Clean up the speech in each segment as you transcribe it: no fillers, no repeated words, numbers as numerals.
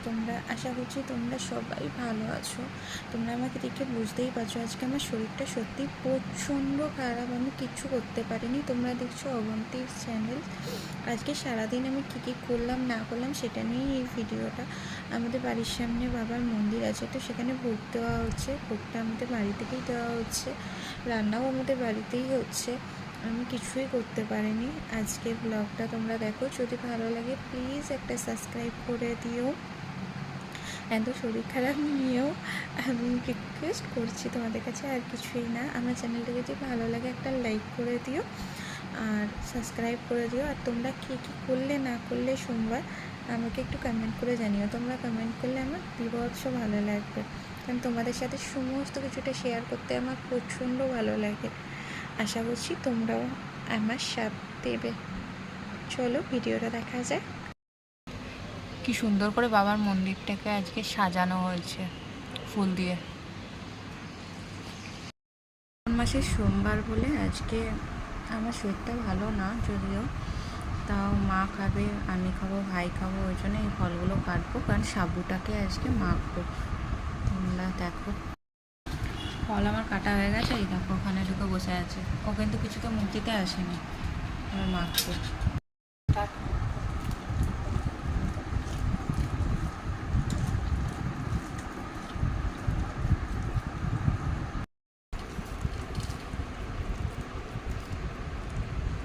তোমরা? আশা করছি তোমরা সবাই ভালো আছো। তোমরা আমাকে দেখে বুঝতেই পারছো আজকে আমার শরীরটা সত্যি প্রচণ্ড খারাপ, আমি কিচ্ছু করতে পারিনি। তোমরা দেখছো অবন্তীর চ্যানেল। আজকে সারাদিন আমি কী কী করলাম না করলাম সেটা নিয়েই এই ভিডিওটা। আমাদের বাড়ির সামনে বাবার মন্দির আছে, তো সেখানে ভোগ দেওয়া হচ্ছে। ভোগটা আমাদের বাড়ি থেকেই দেওয়া হচ্ছে, রান্নাও আমাদের বাড়িতেই হচ্ছে। আমি কিছুই করতে পারিনি। আজকের ব্লগটা তোমরা দেখো, যদি ভালো লাগে প্লিজ একটা সাবস্ক্রাইব করে দিও। এত শরীর খারাপ নিয়েও আমি রিকোয়েস্ট করছি তোমাদের কাছে, আর কিছুই না। আমার চ্যানেলটা যদি ভালো লাগে একটা লাইক করে দিও আর সাবস্ক্রাইব করে দিও। আর তোমরা কী কী করলে না করলে সোমবার আমাকে একটু কমেন্ট করে জানিও। তোমরা কমেন্ট করলে আমার বিভৎস ভালো লাগবে, কারণ তোমাদের সাথে সমস্ত কিছুটা শেয়ার করতে আমার প্রচণ্ড ভালো লাগে। আশা করছি তোমরাও আমার সাথ দেবে। চলো ভিডিওটা দেখা যায়। কি সুন্দর করে বাবার মন্দিরটাকে আজকে সাজানো হয়েছে ফুল দিয়ে। মাসের সোমবার বলে আজকে আমার শরীরটা ভালো না, যদিও তাও মা খাবে, আমি খাবো, ভাই খাবো, ওই জন্য এই ফলগুলো কাটবো, কারণ সাবুটাকে আজকে মাখবো। তোমরা দেখো ফল আমার কাটা হয়ে গেছে। এই দেখো ওখানে ঢুকে বসে আছে, ও কিন্তু কিছুতে মুখ দিতে আসেনি। আমি মাখবো।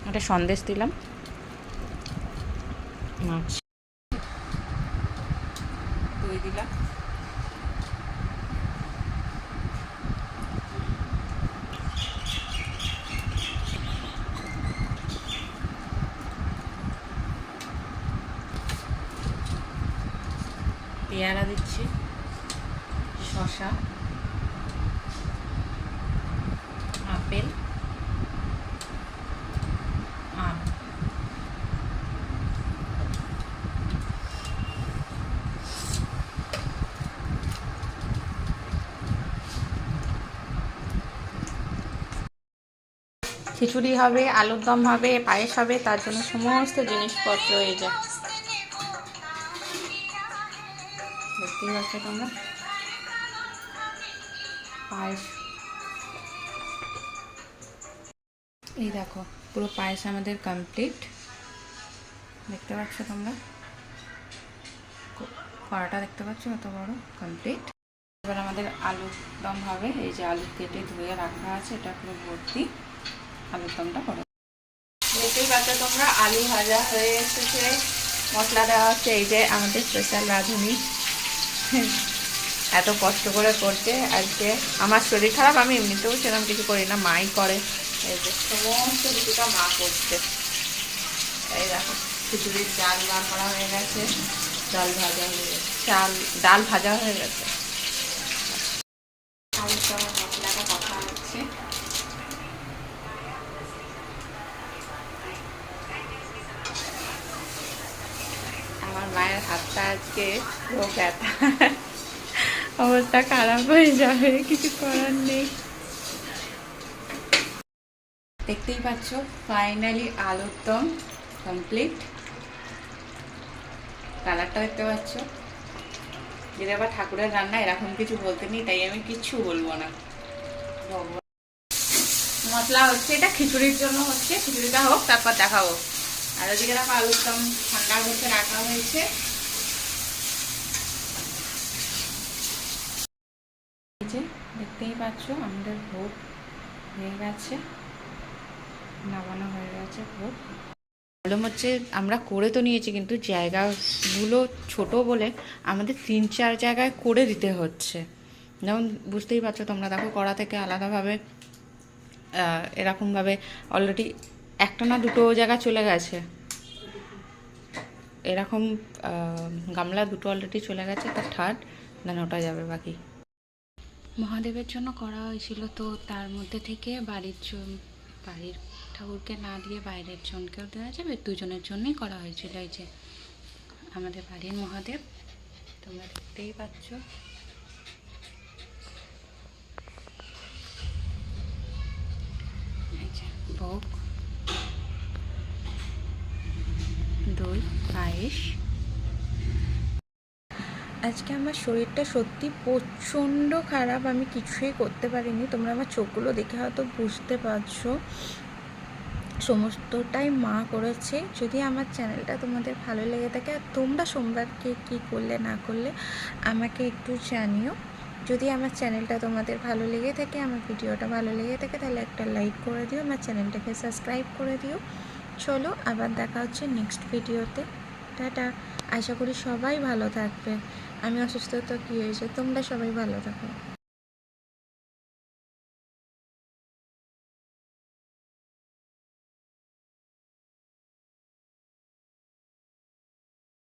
একটা সন্দেশ দিলাম, মাছ দই দিলাম, পেয়ারা দিচ্ছি, শসা, আপেল, আম। খিচুড়ি হবে, আলুর দম হবে, পায়েস হবে, তার জন্য সমস্ত জিনিসপত্র এই যে দেখতেই পাচ্ছ তোমরা। পায়েস, এই দেখো পুরো পায়েস আমাদের কমপ্লিট, দেখতে পাচ্ছ তোমরা। কড়াটা দেখতে পাচ্ছ কত বড়, কমপ্লিট। এবার আমাদের আলুর দম হবে। এই যে আলু কেটে ধুয়ে রাখা আছে, এটা পুরো ভর্তি আলুর দমটা করে। দেখতেই পাচ্ছ তোমরা আলু ভাজা হয়ে এসেছে, মশলা দেওয়া হচ্ছে। এই যে আমাদের স্পেশাল রাঁধুনি এত কষ্ট করে করছে আজকে। আমার শরীর খারাপ, আমি এমনিতেও সেরকম কিছু করি না, মাই করে। এই যে সমস্ত কিছুটা মা করছে। এই দেখো খিচুড়ির ডাল বার করা হয়ে গেছে, ডাল ভাজা হয়ে গেছে, ডাল ভাজা হয়ে গেছে। আলুর সঙ্গে মশলাটা কষা হচ্ছে। আমার মায়ের হাতটা আজকে পুরো ব্যথা, অবস্থা খারাপ হয়ে যাবে, কিছু করার নেই। দেখতেই পাচ্ছ ফাইনালি আলুর দম কমপ্লিট। কালারটা দেখতে পাচ্ছ। যদি আবার ঠাকুরের রান্না এরকম কিছু বলতে নেই, তাই আমি কিচ্ছু বলবো না। মশলা হচ্ছে, এটা খিচুড়ির জন্য হচ্ছে, খিচুড়িটা হোক তারপর দেখাবো। আর ওদিকে দেখো আলুর দম ঠান্ডা করতে রাখা হয়েছে। দেখতেই পাচ্ছ আমাদের ভোগ হয়ে গেছে, নামানো হয়ে গেছে ভোগ। প্রবলেম হচ্ছে আমরা করে তো নিয়েছি, কিন্তু জায়গাগুলো ছোট বলে আমাদের 3-4 জায়গায় করে দিতে হচ্ছে। যেমন বুঝতেই পারছো তোমরা, দেখো কড়া থেকে আলাদাভাবে এরকমভাবে অলরেডি একটা না দুটো জায়গা চলে গেছে। এরকম গামলা দুটো অলরেডি চলে গেছে, তার থার্ড দেন ওটা যাবে বাকি। মহাদেবের জন্য করা হয়েছিল, তো তার মধ্যে থেকে বাড়ির ঠাকুরকে না দিয়ে বাইরের জনকেও দেওয়া যাবে, দুজনের জন্যই করা হয়েছিল। এই যে আমাদের বাড়ির মহাদেব, তোমরা দেখতেই পাচ্ছ। এই যে ভোগ, দই, পায়েস। আজকে আমার শরীরটা সত্যি প্রচণ্ড খারাপ, আমি কিছুই করতে পারিনি। তোমরা আমার চোখগুলো দেখে হয়তো বুঝতে পারছো, সমস্তটাই মা করেছে। যদি আমার চ্যানেলটা তোমাদের ভালো লেগে থাকে আর তোমরা সোমবারকে কী করলে না করলে আমাকে একটু জানিও। যদি আমার চ্যানেলটা তোমাদের ভালো লেগে থাকে, আমার ভিডিওটা ভালো লেগে থাকে, তাহলে একটা লাইক করে দিও, আমার চ্যানেলটাকে সাবস্ক্রাইব করে দিও। চলো আবার দেখা হচ্ছে নেক্সট ভিডিওতে। টাটা। আশা করি সবাই ভালো থাকবে। আমি অসুস্থতা কী হয়েছে, তোমরা সবাই ভালো থাকো।